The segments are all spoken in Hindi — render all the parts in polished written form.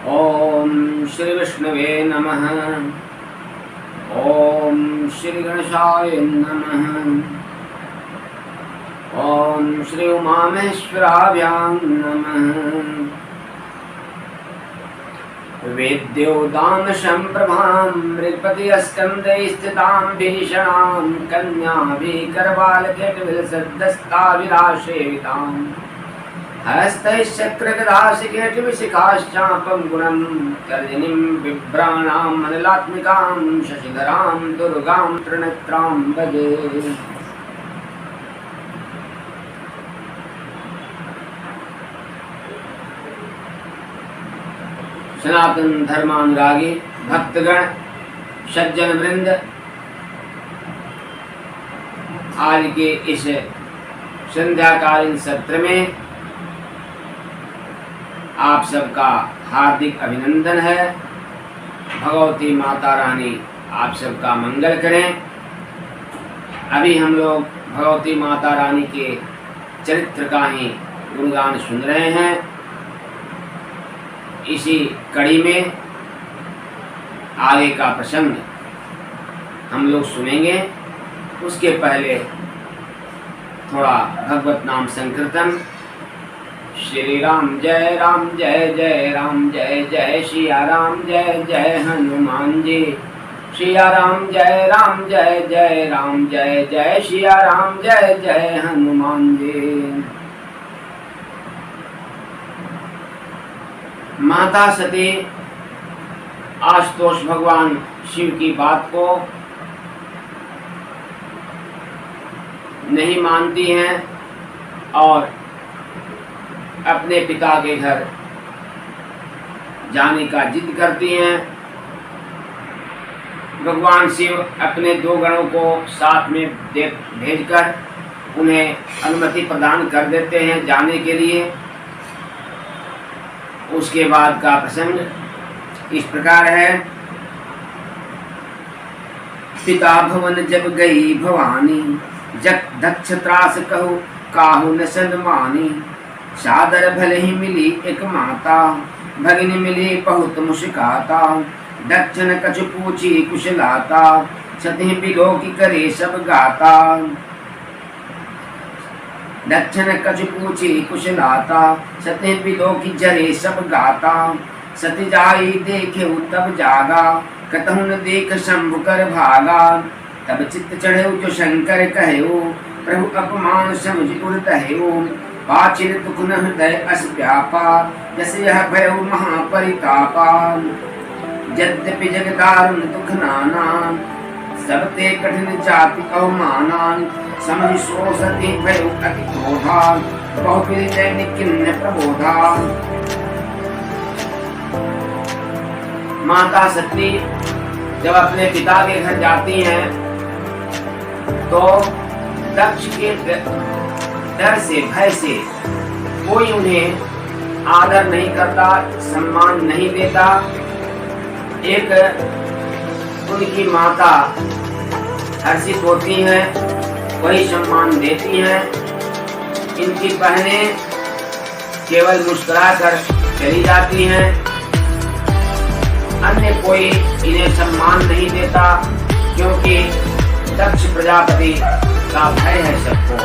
ओम श्री विष्णुवे नमः। ओम श्री गणेशाय नमः। ओम श्री उमामेश्वराभ्यां नमः। वेद्यो दान संप्रभां मृगपतिस्कंदे स्थितां भीषणां कन्याभिकरवालकेटविलसद्दस्ताविरासेवितां हस्तैश्चक्रगदाशिकेटविशिखाश्चापं गुणं तर्जनीं बिभ्राणां मनलात्मिकां शशिधरां दुर्गां त्रिनेत्रां भजे। सनातन धर्मानुरागी भक्तगण सज्जन वृंद, आज के इस संध्याकालीन सत्र में आप सबका हार्दिक अभिनंदन है। भगवती माता रानी आप सबका मंगल करें। अभी हम लोग भगवती माता रानी के चरित्र का ही गुणगान सुन रहे हैं। इसी कड़ी में आगे का प्रसंग हम लोग सुनेंगे। उसके पहले थोड़ा भगवत नाम संकीर्तन। श्री राम जय राम जय जय सिया राम जय जय हनुमान जी। सिया राम जय राम जय जय सिया राम जय जय हनुमान जी। माता सती आशुतोष भगवान शिव की बात को नहीं मानती हैं और अपने पिता के घर जाने का जिद करती हैं। भगवान शिव अपने दो गणों को साथ में भेजकर उन्हें अनुमति प्रदान कर देते हैं जाने के लिए। उसके बाद का प्रसंग इस प्रकार है। पिता भवन जब गई भवानी, जग दक्ष त्रास कहु काहू न सन्मानी। सादर भले ही मिली एक माता, भगिनी मिली बहुत मुस्काता। दक्ष न कछु पूछी कुशलाता, सती बिलो की करे सब गाता। दक्षिण कछु पूछी कुशलाता, सती बिलो की जरे सब गाता। सती जाई देखे तब जागा, कतहु न देख शंभु कर भागा। तब चित्त चढ़े जो शंकर कहो, प्रभु अपमान समझ उड़तहो। पाचिर दुख न हृदय अस व्यापा, जस यह भयो महापरितापा। यद्यपि जग दारुण दुख नाना, सब ते कठिन जाति अवमाना। समझ सो सती भयो अति क्रोधा, बहु किन्न प्रबोधा। माता सती जब अपने पिता के घर जाती हैं तो दक्ष के डर से भय से कोई उन्हें आदर नहीं करता, सम्मान नहीं देता। एक उनकी माता हर्षित होती हैं, वही सम्मान देती हैं। इनकी बहनें केवल मुस्कुराकर चली जाती हैं, अन्य कोई इन्हें सम्मान नहीं देता, क्योंकि दक्ष प्रजापति का भय है सबको।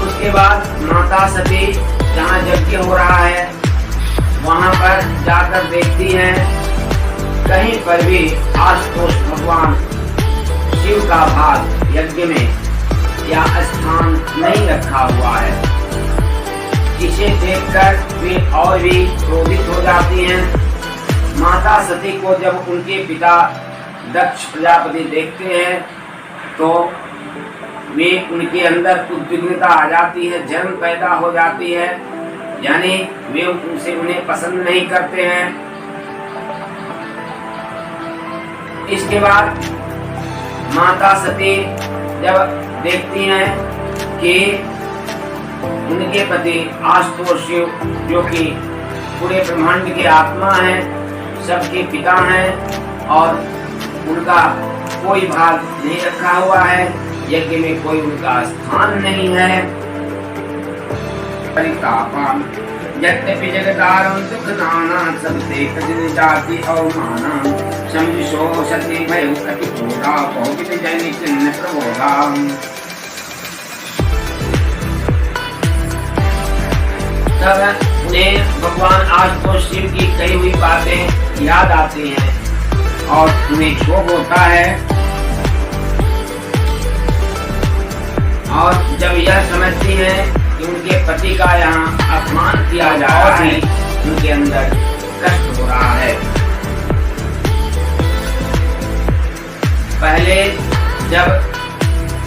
उसके बाद माता सती जहाँ यज्ञ हो रहा है वहाँ पर जाकर देखती हैं, कहीं पर भी आशुतोष भगवान शिव का भाग यज्ञ में या स्थान नहीं रखा हुआ है। इसे देखकर वे और भी क्रोधित हो जाती हैं। माता सती को जब उनके पिता दक्ष प्रजापति देखते हैं तो वे उनके अंदर उद्विग्नता आ जाती है, जलन पैदा हो जाती है, यानी वे उनसे उन्हें पसंद नहीं करते हैं। इसके बाद माता सती जब देखती हैं कि उनके पति आशुतोष शिव, जो कि पूरे ब्रह्मांड के आत्मा हैं, सबके पिता हैं और उनका कोई भाग नहीं रखा हुआ है, यज्ञ में कोई उनका स्थान नहीं है। परितापा यद्यपि जगतारं दुख नाना सब देख जिन जाति अवमाना समझो सती भयो अति क्रोधा बहुविध जन चिन्ह प्रबोधा। तब उन्हें भगवान आशुतोष शिव की कही हुई बातें याद आती हैं और उन्हें क्षोभ होता है और जब यह समझती हैं कि उनके पति का यहाँ अपमान किया जा रहा है उनके अंदर कष्ट हो रहा है। पहले जब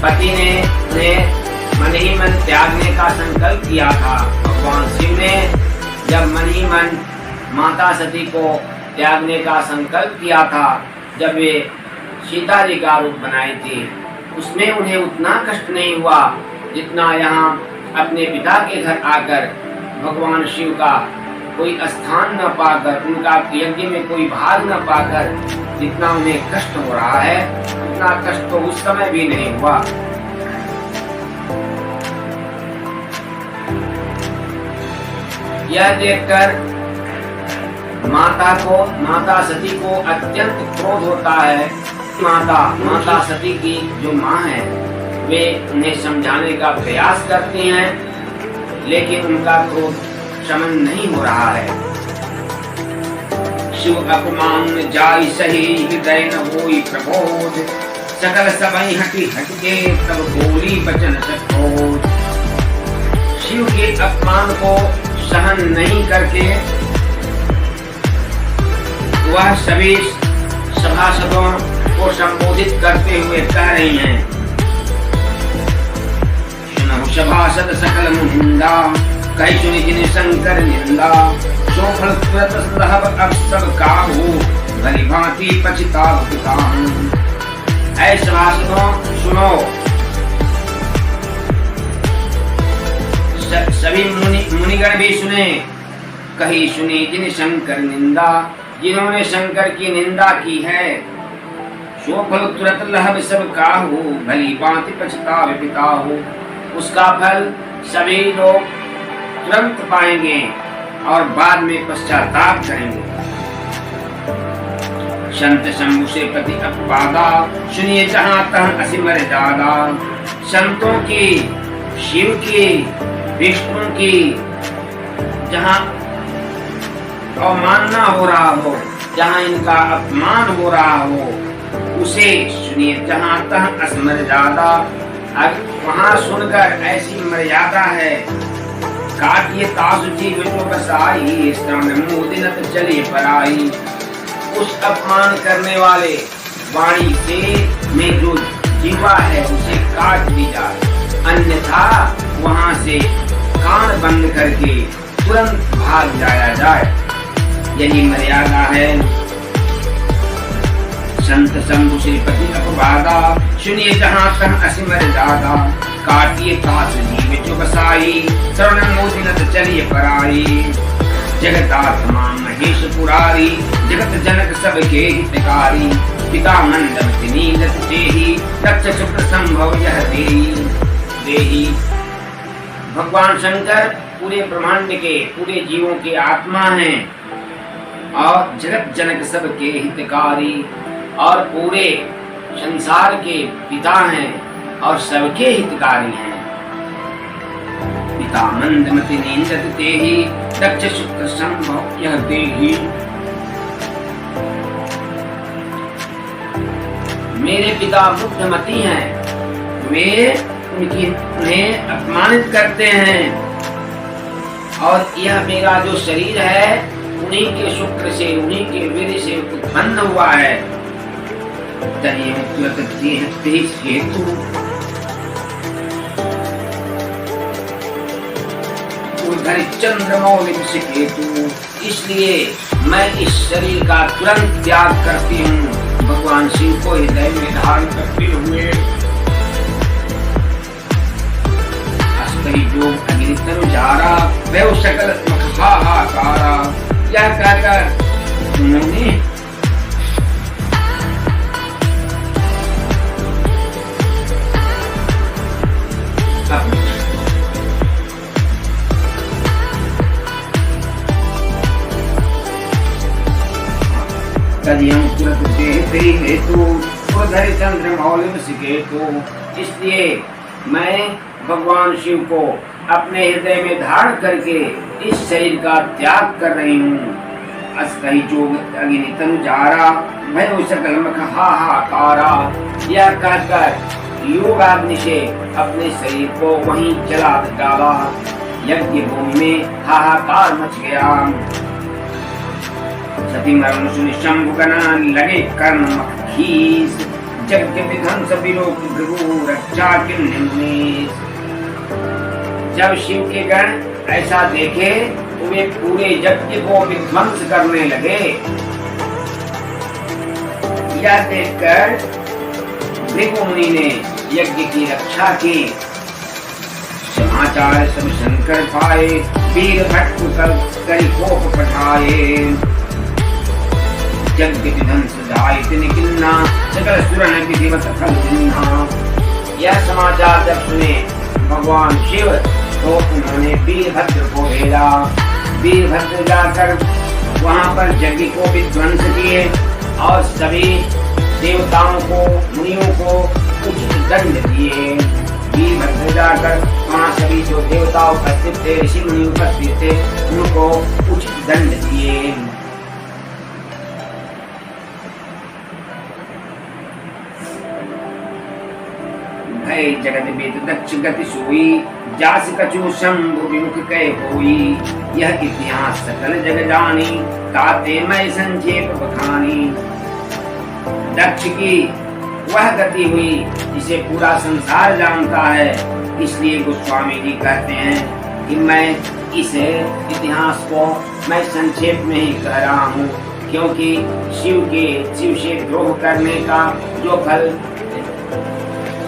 पति ने उन्हें मन ही मन त्यागने का संकल्प किया था, भगवान शिव ने जब मन ही मन माता सती को त्यागने का संकल्प किया था, जब वे सीता जी का रूप बनाए थे, उसमें उन्हें उतना कष्ट नहीं हुआ जितना यहाँ अपने पिता के घर आकर भगवान शिव का कोई स्थान न पाकर, उनका यज्ञ में कोई भाग न पाकर जितना उन्हें कष्ट हो रहा है उतना कष्ट तो उस समय भी नहीं हुआ। यह देखकर माता सती को अत्यंत क्रोध होता है। माता सती की जो माँ है वे उन्हें समझाने का प्रयास करती हैं लेकिन उनका क्रोध शमन नहीं हो रहा है। शिव अपमान जाय सही हृदय न होई प्रबोध सकल सबई हटी हटके तब बोली बचन सकोध। शिव के अपमान को सहन नहीं करके वह सभी सभासदों को संबोधित करते हुए कह रही हैं, सुनहु सभासद सकल मुहिंदा कही सुनि जिन शंकर निंदा शोभन तुरत लहब अब सब काहू भली भांति पछताव पिताहूं। ऐ सभासदों सुनो, सभी मुनिगण भी सुने, कही सुनी जिन शंकर निंदा जिन्होंने शंकर की निंदा की है। सो फल तुरत लहब सब काहू भली भांति पछताव पिताहू। उसका फल सभी लोग तुरंत पाएंगे और बाद में पश्चाताप करेंगे। संत शंभु से प्रति अपवादा सुनिए जहाँ तहाँ असीमर ज्यादा। संतों की, शिव की, विष्णु की जहाँ अवमानना हो रहा हो, जहाँ इनका अपमान हो रहा हो, उसे सुनिए जहाँ तहाँ असमर्यादा। वहाँ सुनकर ऐसी मर्यादा है, काटिए तासु जीव जो बसाई श्रवण मोदिनत चले पराई। उस अपमान करने वाले वाणी से में जो जीवा है उसे काट दी जाए, अन्यथा वहाँ से कान बंद करके तुरंत भाग जाया जाए। यही मर्यादा है। संत शंभु श्रीपति अपवादा सुनिए जहाँ तहाँ असीमर ज्यादा। काटिए तासु जीव जो बसाई श्रवण मोदिनत चलिए पराई। जगतात्मा महेश पुरारी जगत जनक सबके हितकारी। पिता मंदमति नीलत तेहि रक्ष शुक्र संभव यह देहि। भगवान शंकर पूरे ब्रह्मांड के, पूरे जीवों के आत्मा हैं और जगत जनक सबके हितकारी और पूरे संसार के पिता हैं और सबके हितकारी हैं। पिता मंदमति नींदत तेहि दक्ष शुक्र संभव यह देहि। मेरे पिता बुद्धमती हैं, वे उन्हें अपमानित करते हैं और यह मेरा जो शरीर है उन्हीं के शुक्र से, उन्हीं के वीर्य से उत्पन्न हुआ है। हेतु चंद्रमौलिम से हेतु, इसलिए मैं इस शरीर का तुरंत त्याग करती हूँ। भगवान शिव को हृदय में धारण करते हुए योग अग्नितनु जारा वह सकल हाहाकारा। क्या कहकर उन्होंने तदियं तुरत देहते हेतु उधर चंद्र मौलिम सिकेतु। इसलिए मैं भगवान शिव को अपने हृदय में धारण करके इस शरीर का त्याग कर रही हूँ। अस्तहि जोग अग्नि तनुजारा भयो सकल मख हाहाकारा। यह कहकर योगाग्नि से अपने शरीर को वहीं जला डाला। यज्ञ भूमि में हाहाकार मच गया। सती मरण सुनि शंभु गणा लगे कर्म मखीस। यज्ञ विध्वंस विलोक भृगु रक्षा किन्हि मुनीस। जब शिव के गण ऐसा देखे तो वे पूरे यज्ञ को विध्वंस करने लगे। यह देखकर भृगु मुनि ने यज्ञ की रक्षा की। समाचार सब शंकर पाए वीर भट्ट करी कोप पठाए। यज्ञ विध्वंस दायित निकिन्ना सकल सुरन विधिवत फल दिन्हा। यह समाचार जब सुने भगवान शिव तो उन्होंने वीरभद्र को भेजा। वीरभद्र जाकर वहां पर यज्ञ को विध्वंस किए और सभी देवताओं को मुनियों को उचित दंड दिए। वीरभद्र जाकर वहां सभी जो देवता उपस्थित थे, ऋषि मुनि उपस्थित थे, उनको उचित दंड दिए। भय जगत वेद दक्ष गति सोई। जास कछु शंभु विमुख कह होई। यह इतिहास सकल जग जानी ताते मैं संक्षेप बखानी। दक्ष की वह गति हुई जिसे पूरा संसार जानता है। इसलिए गोस्वामी जी कहते हैं कि मैं इस इतिहास को मैं संक्षेप में ही कह रहा हूँ, क्योंकि शिव से द्रोह करने का जो फल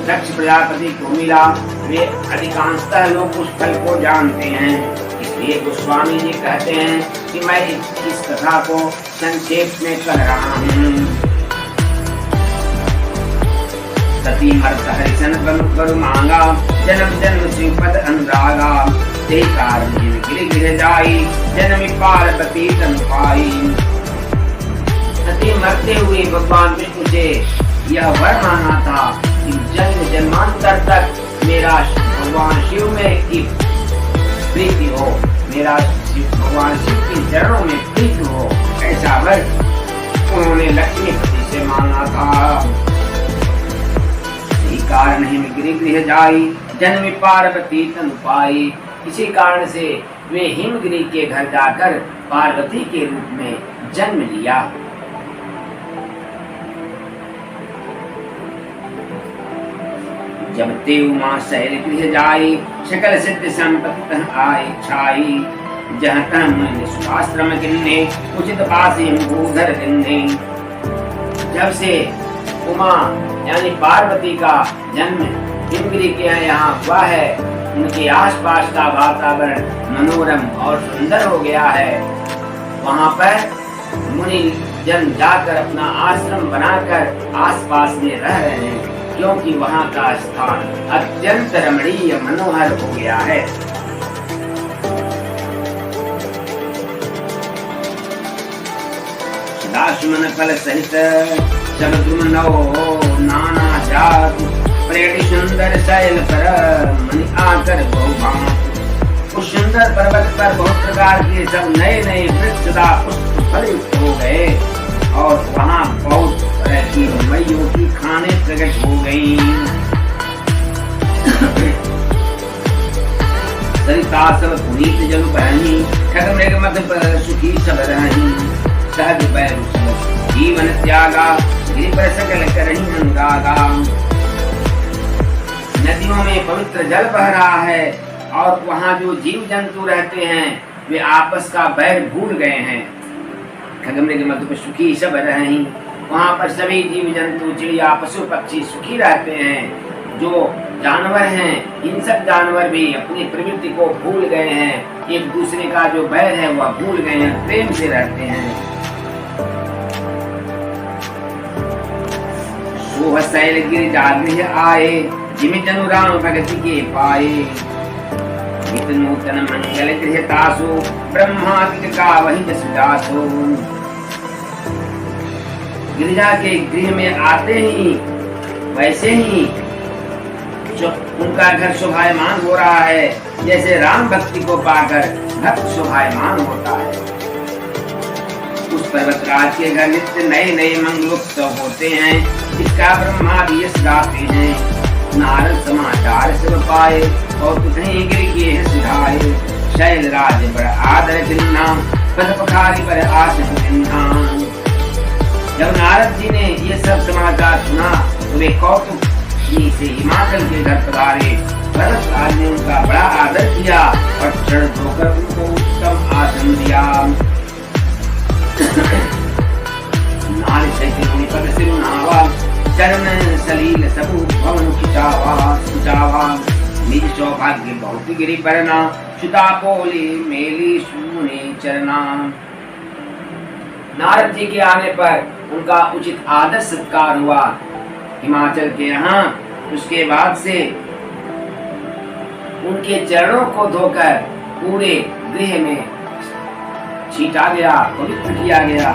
दक्ष प्रजापति को मिला वे अधिकांशतः लोग उस फल को जानते हैं। इसलिए गोस्वामी जी कहते हैं कि मैं इस कथा को संक्षेप में कह रहा हूँ। सती मर्त हरिशन बरु मांगा जन्म जन्म श्रीपद अनुरागा। ते कारण गिर गिर जाई जन्म पार्वती तन पाई। सती मरते हुए भगवान विष्णु से यह वर मांगा था कि जन्म जन्मांतर तक मेरा भगवान शिव में की प्रीति हो, मेरा भगवान शिव के चरणों में प्रीति हो। ऐसा वर उन्होंने लक्ष्मीपति से मांगा था। इसी कारण ही गृह गृह जाई जन्म पार्वती तन पाई। इसी कारण से वे हिमगिरी के घर जाकर पार्वती के रूप में जन्म लिया। जब ते उमा शैल गृह जाई सकल सिद्ध संपत्ति आए छाई। जहाँ तह मन सुभाश्रम किन्ने उचित पासी भूधर किन्ने। जब से उमा यानी पार्वती का जन्म हिमगिरी के यहाँ हुआ है, उनके आसपास का वातावरण मनोरम और सुंदर हो गया है। वहाँ पर मुनि जन जाकर अपना आश्रम बनाकर आसपास में रह रहे हैं, क्योंकि वहाँ का स्थान अत्यंत रमणीय मनोहर हो गया है। सदाशिवन फल सहित सब द्रुमनो नाना जात। प्रेटी सुंदर शैल पर मनि आकर बहुभांत। उस सुंदर पर्वत पर बहुत प्रकार के सब नए नए वृक्षदा पुष्प फलयुक्त हो गए और वहाँ बहुत तरह की मैयों की खाने प्रकट हो गई। सरिता सब पुनीत जल बहनी खग मृग मध पर सुखी सब रहनी। सहज बैरु सब जीवन त्यागा गिरि पर सकल करही अनुरागा। नदियों में पवित्र जल बह रहा है और वहाँ जो जीव जंतु रहते हैं वे आपस का बैर भूल गए हैं। खगमृग मधु पर सुखी सब रही। वहाँ पर सभी जीव जंतु चिड़िया पशु पक्षी सुखी रहते हैं। जो जानवर हैं हिंसक जानवर भी अपनी प्रवृत्ति को भूल गए हैं। एक दूसरे का जो बैर है वह भूल गए हैं, प्रेम से रहते हैं। सोह शैल गिर जागृह आए जिमि जनु राम भगति के पाए। नित नूतन मंगल गृह तासु ब्रह्मादिक का वही जस दासो। गिरिजा के गृह में आते ही वैसे ही उनका घर शोभायमान हो रहा है, जैसे राम भक्ति को पाकर भक्त शोभायमान होता है। उस पर्वतराज के घर नित्य नए नए मंगलोत्सव होते हैं, इसका ब्रह्मा भी यश गाते हैं। नारद समाचार सब पाए और तुझे गिर किए सिधाए, शैल राज पर आदर किन्ना पद पखारी पर आस किन्ना। जब नारद जी ने ये सब समाचार सुना तो वे कौतुक से हिमाचल के घर पधारे। पर्वतराज ने उनका बड़ा आदर किया और चढ़ धोकर उनको उत्तम आसन दिया। नारी सहित मुनि पद सिरुनावा, चरण सलील सबु भवन खिचावा। निज सौभाग्य बहुत गिरि परना, सुता बोली मेली सुने चरना। नारद जी के आने पर उनका उचित आदर सत्कार हुआ हिमाचल के यहाँ। उसके बाद से उनके चरणों को धोकर पूरे गृह में छीटा गया, पवित्र किया गया।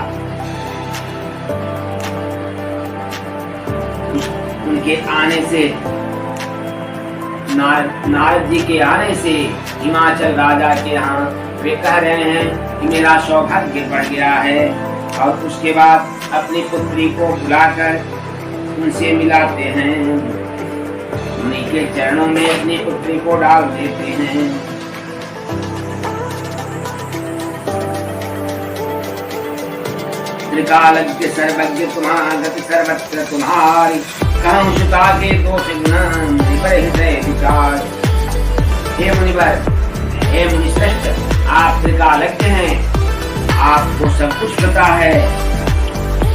उनके आने से नारद जी के आने से हिमाचल राजा के यहाँ वे कह रहे हैं कि मेरा सौभाग्य बढ़ गया है, और उसके बाद अपनी पुत्री को बुलाकर उनसे मिलाते हैं। उन्हीं के चरणों में अपनी पुत्री को डाल देते हैं। त्रिकालज्ञ सर्वज्ञ तुम्हारा गति सर्वत्र तुम्हारी, कहूँ सुता के दोष गुण हृदय विचार। हे मुनिवर, हे मुनिश्रेष्ठ, आप त्रिकालज्ञ हैं, आपको सब कुछ पता है,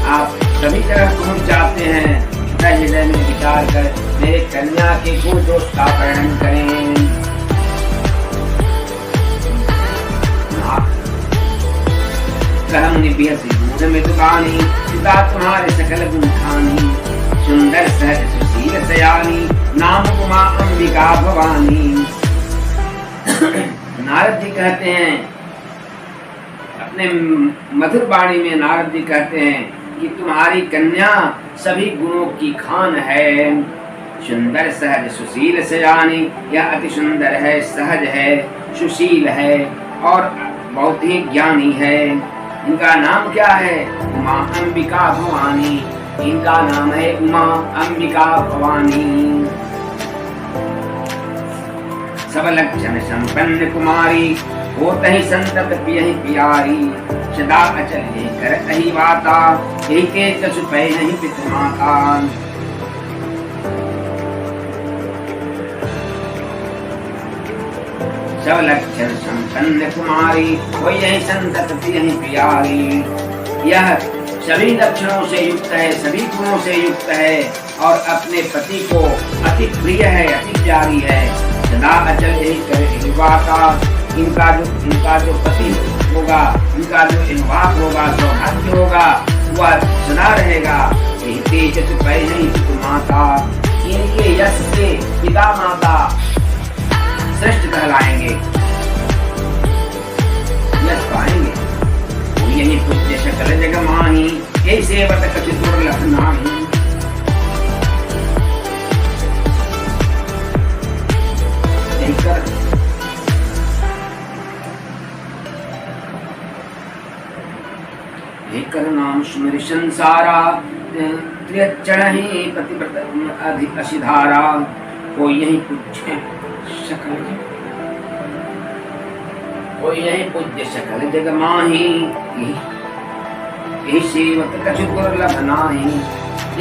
आप सभी तरह पहुँच जाते हैं। हृदय में विचार कर मेरे कन्या के गुण दोष का वर्णन करें। कहूँ निबियसी गुण में दुकानी, पिता तुम्हारे सकल गुण खानी। सुंदर सहज सुशील दयानी, नाम उमा अंबिका भवानी। नारद जी कहते हैं, अपने मधुर वाणी में नारद जी कहते हैं कि तुम्हारी कन्या सभी गुणों की खान है। सुंदर सहज सुशील सयानी, यह अति सुंदर है, सहज है, सुशील है और बहुत ही ज्ञानी है। इनका नाम क्या है? उमा अंबिका भवानी। इनका नाम है उमा अंबिका भवानी। सब लक्षण संपन्न कुमारी, होत ही संतत पियहि प्यारी। सदा अचल कर कही बाता, यही के कछु पै नहीं पितृमाता। सब लक्षण संपन्न कुमारी, वो यही संतत पियहि प्यारी। यह सभी लक्षणों से युक्त है, सभी गुणों से युक्त है और अपने पति को अति प्रिय है, अति प्यारी है। सदा अचल यही कर बाता। इनका जो पति होगा, इनका जो इन्वाक होगा, सौभाग्य होगा, वह सदा रहेगा। यही तेज पै नहीं माता। इनके यश से पिता माता श्रेष्ठ कहलाएंगे, यश पाएंगे। यही पूज्य सकल जग माही, यही सेवत कछु दुर्लभ नाही। कर नाम सुमिर संसारा, त्रियक्षण ही पतिव्रत अधिक असिधारा। कोई यही पूज्य सकल, कोई यही पूज्य सकल जग माही, यही सेवत कछु दुर्लभ नाही।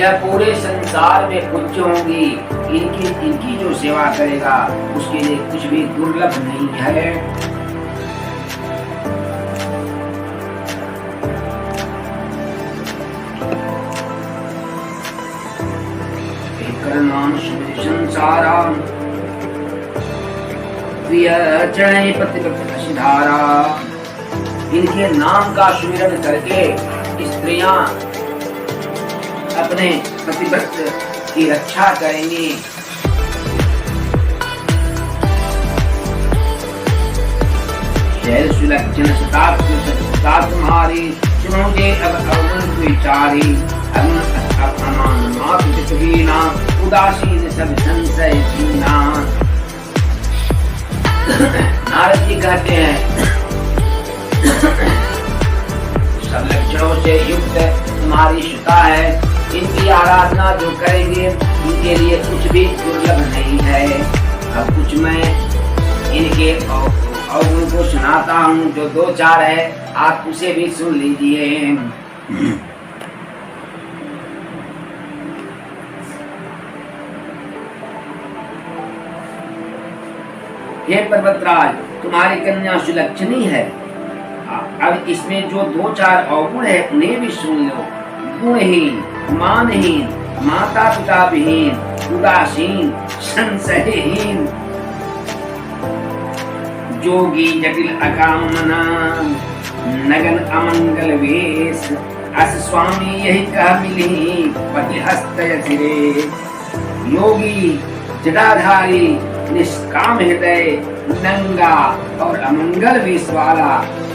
यह पूरे संसार में पूज्य होंगी। इनकी जो सेवा करेगा उसके लिए कुछ भी दुर्लभ नहीं है। नाम सुमिर संसारा, प्रिय चढ़े पतिव्रत असिधारा। इनके नाम का सुमिरन करके स्त्रियां अपने पतिव्रत की रक्षा करेंगी। शैल सुलक्षण सता तुम्हारी, सुनोगे अब अवगुण विचारी। अमानना उदासीन सब संशय छीना। नारद जी कहते हैं सब लक्षणों से युक्त तुम्हारी श्रुता है, इनकी आराधना जो करेंगे इनके लिए कुछ भी दुर्लभ नहीं है। अब कुछ मैं इनके अवगुण को सुनाता हूँ, जो 2-4 है आप उसे भी सुन लीजिए। हे पर्वतराज, तुम्हारी कन्या सुलक्षणी है। अब इसमें जो 2-4 अवगुण है उन्हें भी सुन लो। गुणहीन, मानहीन, माता पिता विहीन, उदासीन, संशयहीन, जोगी जटिल अकामना, नगन अमंगल वेश, अस स्वामी यही कह मिली पति हस्त सिरे। योगी जटाधारी निष्काम हृदय, नंगा और अमंगल वेश वाला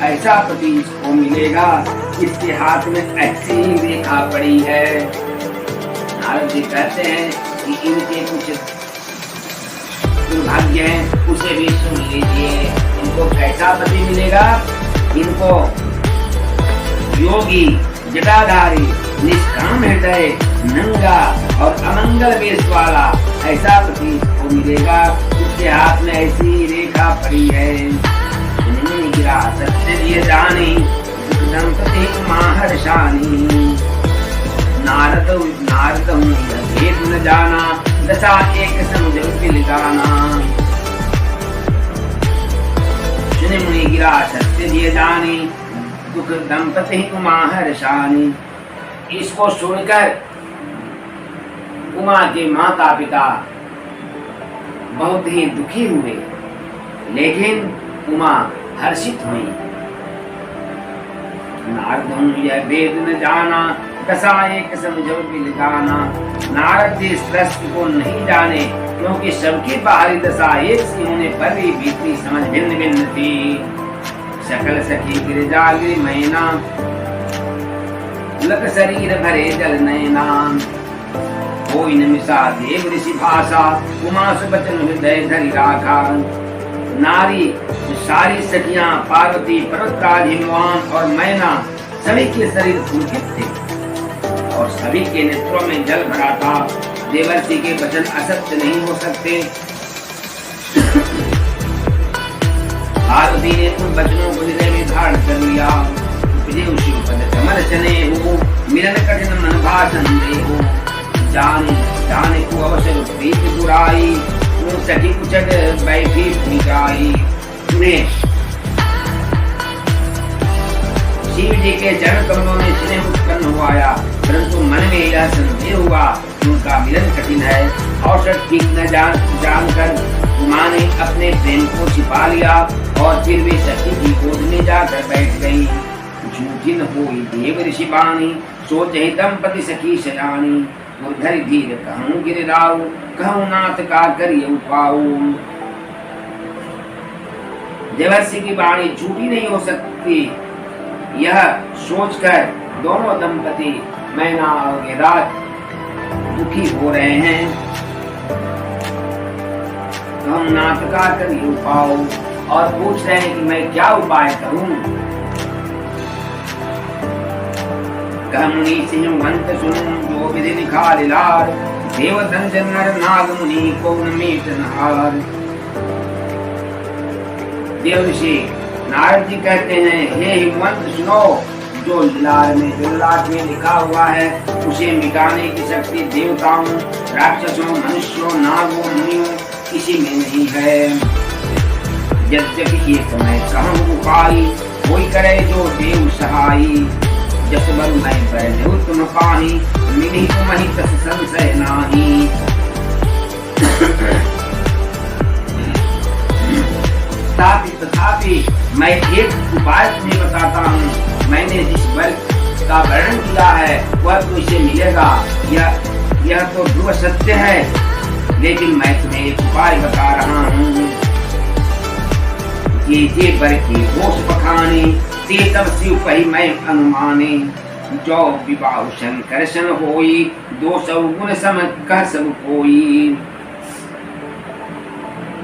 ऐसा पति इसको मिलेगा, इसके हाथ में ऐसी ही रेखा पड़ी है। नारद जी कहते हैं कि इनके कुछ दुर्भाग्य है, उसे भी सुन लीजिए। इनको कैसा पति मिलेगा? इनको योगी जटाधारी निष्काम हृदय, नंगा और अमंगल वेश वाला ऐसा पति इसको मिलेगा, उसके हाथ में ऐसी रेखा पड़ी है। गिरा सत्य ये जानी दंपति महर्षानी। नारद हूँ भेद न जाना, दशा एक समझ गाना। सुने मुनि गिरा सत्य ये जानी, दुख दंपति महर्षानी। इसको सुनकर उमा के माता पिता बहुत ही दुखी हुए, लेकिन उमा हर्षित हुई। नारद यह वेद न जाना, दशा एक समझो बिलगाना। नारद जी इस प्रश्न को नहीं जाने, क्योंकि सबकी बाहरी दशा एक सी होने पर भी भीतरी समझ भिन्न भिन्न थी। सकल सखी गिरिजा गिरि मैना, लग शरीर भरे जल नयना। कोई न मिसा देव ऋषि भाषा, उमा से बचन हृदय धरि राखा। नारी सारी सखियां पार्वती, पर्वतराज, हिमवान और मैना सभी के शरीर पुलकित थे और सभी के नेत्रों में जल भरा था। देवर्षि के वचन असत्य नहीं हो सकते। पार्वती ने उन वचनों को हृदय में धारण कर लिया। शिवपद कमल चने हो, मिलन कठिन मन भाषण दे हो। जाने को अवसर प्रीत बुराई, सखी कुचक बैठी निकाई। शिव जी के चरण कमलों में स्नेह उत्पन्न हो आया, परंतु मन में यह संदेह हुआ उनका मिलन कठिन है। औसत ठीक न जानकर उमा ने अपने प्रेम को छिपा लिया और फिर भी सखी की गोद में जाकर बैठ गई। झूठी न होई देव ऋषि बानी, सोचे दंपति सखी शयानी। धरि धीर कहूँ गिरिराऊ, कहूँ नाथ का करिए उपाऊ। देवर्षि की वाणी झूठी नहीं हो सकती, यह सोचकर दोनों दंपति मैना और गिरिराज दुखी हो रहे हैं। कहूँ नाथ का करिए उपाऊ, और पूछ रहे हैं कि मैं क्या उपाय करूं। मुनि सिंहवंत सुनु, जो विधि लिखा लीलार। देव दंजन नर नाग मुनि को न मीट नहार। देव ऋषि नारद जी कहते हैं, हे हिमवंत सुनो, जो लीलार में ललाट में लिखा हुआ है उसे मिटाने की शक्ति देवताओं, राक्षसों, मनुष्यों, नागों, मुनियों किसी में नहीं है। यद्यपि ये तो मैं कहूँ उपाय, कोई करे जो देव सहाई। जस बल मैं पहले तुम पाही, मिली तुम्हि तस संशय नाही। तथापि मैं एक उपाय तुम्हें बताता हूँ। मैंने जिस बल का वर्णन किया है वह तो इसे मिलेगा, यह तो ध्रुव सत्य है। लेकिन मैं तुम्हें एक उपाय बता रहा हूँ। जे बर की होश बखानी, ते तब शिव कही मैं अनुमाने। जो विवाह शंकर सन होई, दो सौ गुण सम कह सब कोई।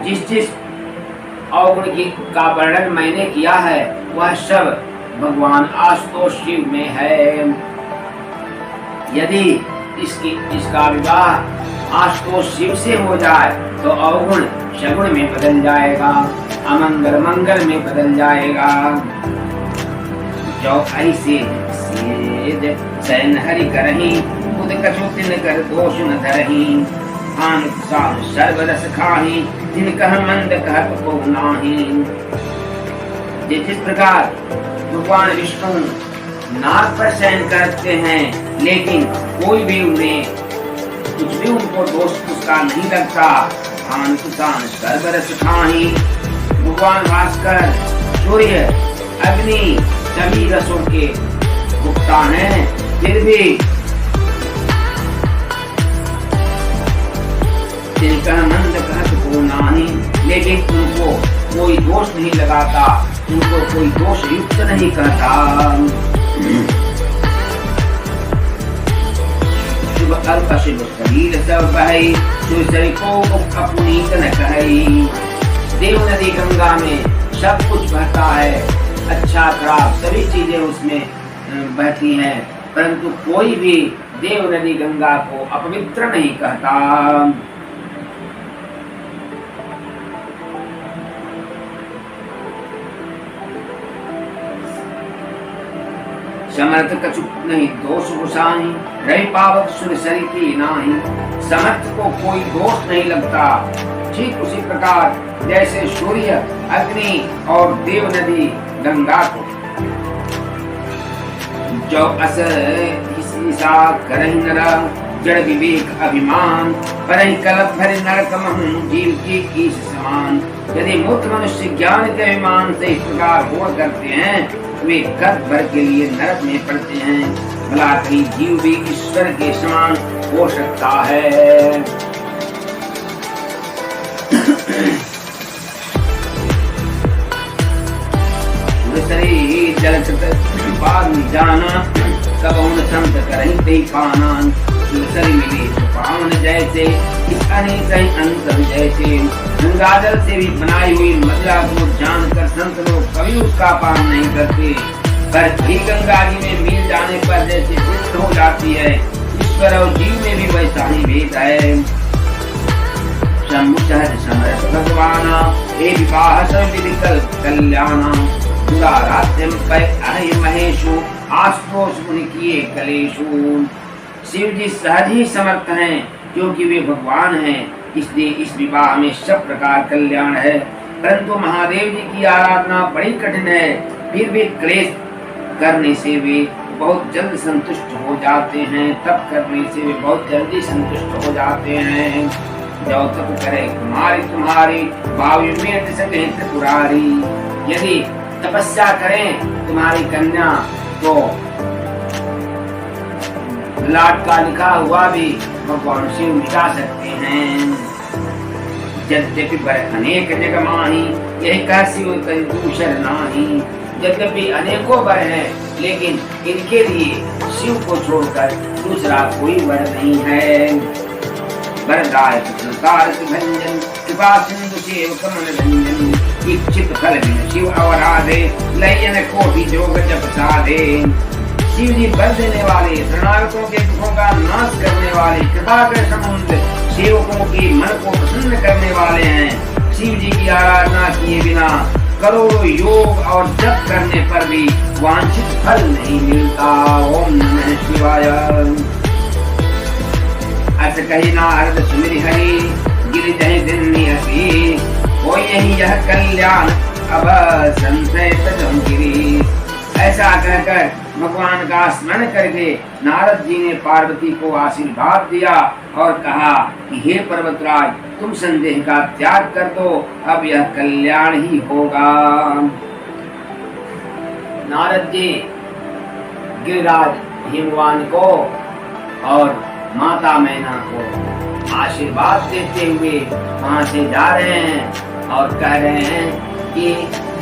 जिस जिस अवगुण का वर्णन मैंने किया है वह सब भगवान आशुतोष शिव में है। यदि इसका विवाह आशुतोष शिव से हो जाए तो अवगुण सगुण में बदल जाएगा, अमंगल मंगल में बदल जाएगा। जो ऐसे सैन हरि करही, खुद कछु तिन कर दोष न धरही। आन साध सर्वरस खाही, तिन कह मंद कहत को नाही। जिस प्रकार भगवान विष्णु नाग पर शयन करते हैं, लेकिन कोई भी उन्हें कुछ भी उनको दोष उसका नहीं लगता। आन कुशान सर्वरस खाही, भगवान भास्कर, सूर्य, अग्नि सभी रसों के भुगता हैं, फिर भी तिनका नंद कहत को नाही, लेकिन उनको कोई दोष नहीं लगाता, उनको कोई दोष युक्त नहीं कहता। शुभ अल्प शुभ शरीर सब बहई, शुभ शरीर को अपनीत न कहई। देव नदी गंगा में सब कुछ बहता है, अच्छा खराब सभी चीजें उसमें बहती हैं, परंतु कोई भी देव नदी गंगा को अपवित्र नहीं कहता। समर्थ कछु नहीं दोष गुसाही, रही पावक सुर सरी की नाही। समर्थ को कोई दोष नहीं लगता, ठीक उसी प्रकार जैसे सूर्य, अग्नि और देव नदी गंगा को। जो अस सा करहि नर, जड़ विवेक अभिमान, परहि कलप भरे नरक महु, जीव की ईश समान। यदि मूर्ख मनुष्य ज्ञान के अभिमान से इस प्रकार होड़ करते हैं, वे कद भर के लिए नरक में पड़ते हैं। भला कहीं जीव भी ईश्वर के समान हो सकता है। जल जाना, कब उन संत करही ते पाना। मिले पावन जैसे, इस अनेक अंत जैसे। गंगाजल से भी बनाई हुई मदिरा को जानकर संत लोग कभी उसका पान नहीं करते, पर भी गंगा जी में मिल जाने पर जैसे पुष्ट हो जाती है, ईश्वर और जीव में भी वैसा ही भेद है। शंभु सहज समर्थ भगवान, हे विवाह विधि कल्याण। दुराराध्यम पै अहि महेशु, आशुतोष मुनि किए कलेशु। शिव जी सहज ही समर्थ हैं, क्योंकि वे भगवान हैं, इसलिए इस विवाह में सब प्रकार कल्याण है। परंतु महादेव जी की आराधना बड़ी कठिन है, फिर भी क्लेश करने से वे बहुत जल्द संतुष्ट हो जाते हैं। तप करने से वे बहुत जल्दी संतुष्ट हो जाते हैं। जो तप करे कुमारी तुम्हारी, भावी में सके त्रिपुरारी। यदि तपस्या करें तुम्हारी कन्या तो लाट का लिखा हुआ भी भगवान शिव मिटा सकते हैं। यद्यपि बर अनेक जग माही, यही कह शिव दूसर नाही। यद्यपि अनेकों वर हैं, लेकिन इनके लिए शिव को छोड़कर दूसरा कोई वर नहीं है। वरदायक संसार भंजन, कृपा सिंधु सेव कमल रंजन। इच्छित फल बिन शिव अवराधे, लयन कोटि जोग जप साधे। शिव जी वर देने वाले, शरणागतों के दुखों का नाश करने वाले, कृपा के समुद्र, सेवकों की मन को प्रसन्न करने वाले हैं। शिव जी की आराधना किए बिना करोड़ों योग और जप करने पर भी वांछित फल नहीं मिलता। ओम नमः शिवाय। अस कही नारद सुमिर हरि, गिर जहि दिन हसी। हो यही यह कल्याण, अब संशय तजम गिरी। ऐसा कहकर भगवान का स्मरण करके नारद जी ने पार्वती को आशीर्वाद दिया और कहा कि हे पर्वतराज, तुम संदेह का त्याग कर दो, अब यह कल्याण ही होगा। नारद जी गिरिराज हिमवान को और माता मैना को आशीर्वाद देते हुए वहां से जा रहे हैं और कह रहे हैं कि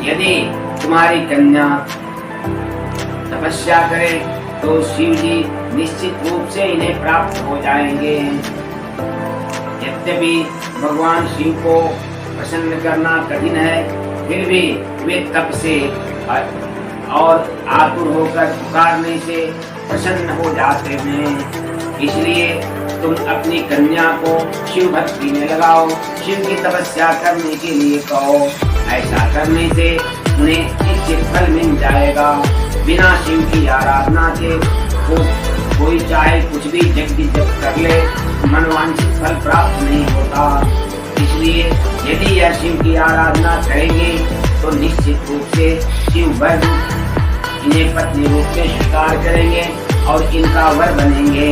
यदि तुम्हारी कन्या तपस्या करे तो शिव जी निश्चित रूप से इन्हें प्राप्त हो जाएंगे। यद्यपि भगवान शिव को प्रसन्न करना कठिन है, फिर भी वे तप से और आतुर होकर पुकारने से प्रसन्न हो जाते हैं। इसलिए तुम अपनी कन्या को शिव भक्ति में लगाओ, शिव की तपस्या करने के लिए कहो। ऐसा करने से उन्हें इच्छित फल मिल जाएगा। बिना शिव की आराधना के कोई चाहे कुछ भी जग जप कर ले, मनवांछित फल प्राप्त नहीं होता। इसलिए यदि यह शिव की आराधना करेंगे तो निश्चित रूप से शिव वर इन्हें पत्नी रूप में स्वीकार करेंगे और इनका वर बनेंगे।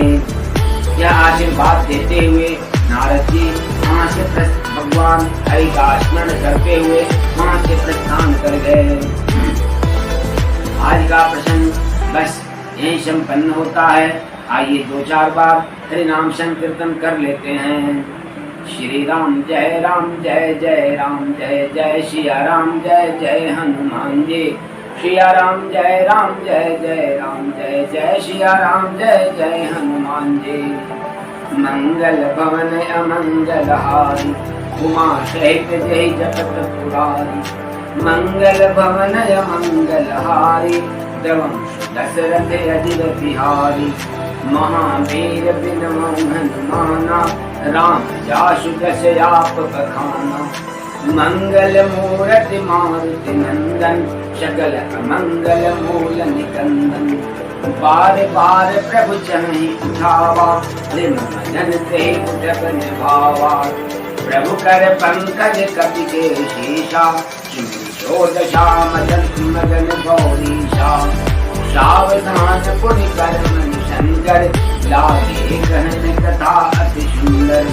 यह आशीर्वाद देते हुए नारद जी वहाँ से भगवान हरि का स्मरण करते हुए वहाँ से प्रस्थान कर गए। आज का प्रसंग बस यही संपन्न होता है। आइए 2-4 बार हरि नाम संकीर्तन कर लेते हैं। श्री राम जय जय राम जय जय सिया राम जय हनुमान जी। सिया राम जय राम जय सिया राम जय हनुमान जी। मंगल भवन अमंगल हारी उमा सहित जय जगत पुरारी। मंगल भवन अमंगल हारी देवं दशरथ अजिर बिहारी। महावीर बिन हनुमाना राम जासु दशयाप बखाना। मंगल मूर्ति मारुति नंदन सकल अमंगल मूल निकंदन। बार बार प्रभु चरहि उठावा मन ते उठक निभावा। प्रभु कर पंकज कपि के शीशा षोडशा मगन गौरीशा। सावधान पुनि कर मन शंकर लागे कहन कथा अति सुंदर।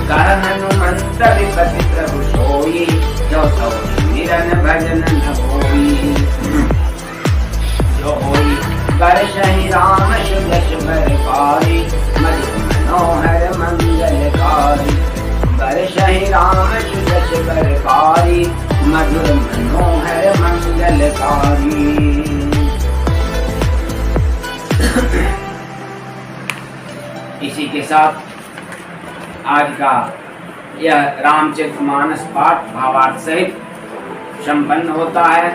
कह हनुमंत विपति प्रभु सोई जो तो निरन भजन न होई। जो होई बरसहि राम सुजस बरपारी मधुर मनोहर मंगलकारी। बरसहि राम सुजस बरपारी मधुर मनोहर मंगलकारी। इसी के साथ आज का यह रामचरितमानस पाठ भावार्थ सहित संपन्न होता है।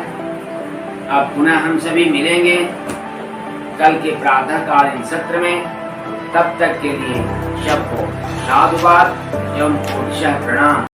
अब पुनः हम सभी मिलेंगे कल के प्रातःकालीन सत्र में। तब तक के लिए सबको साधुवाद एवं प्रणाम।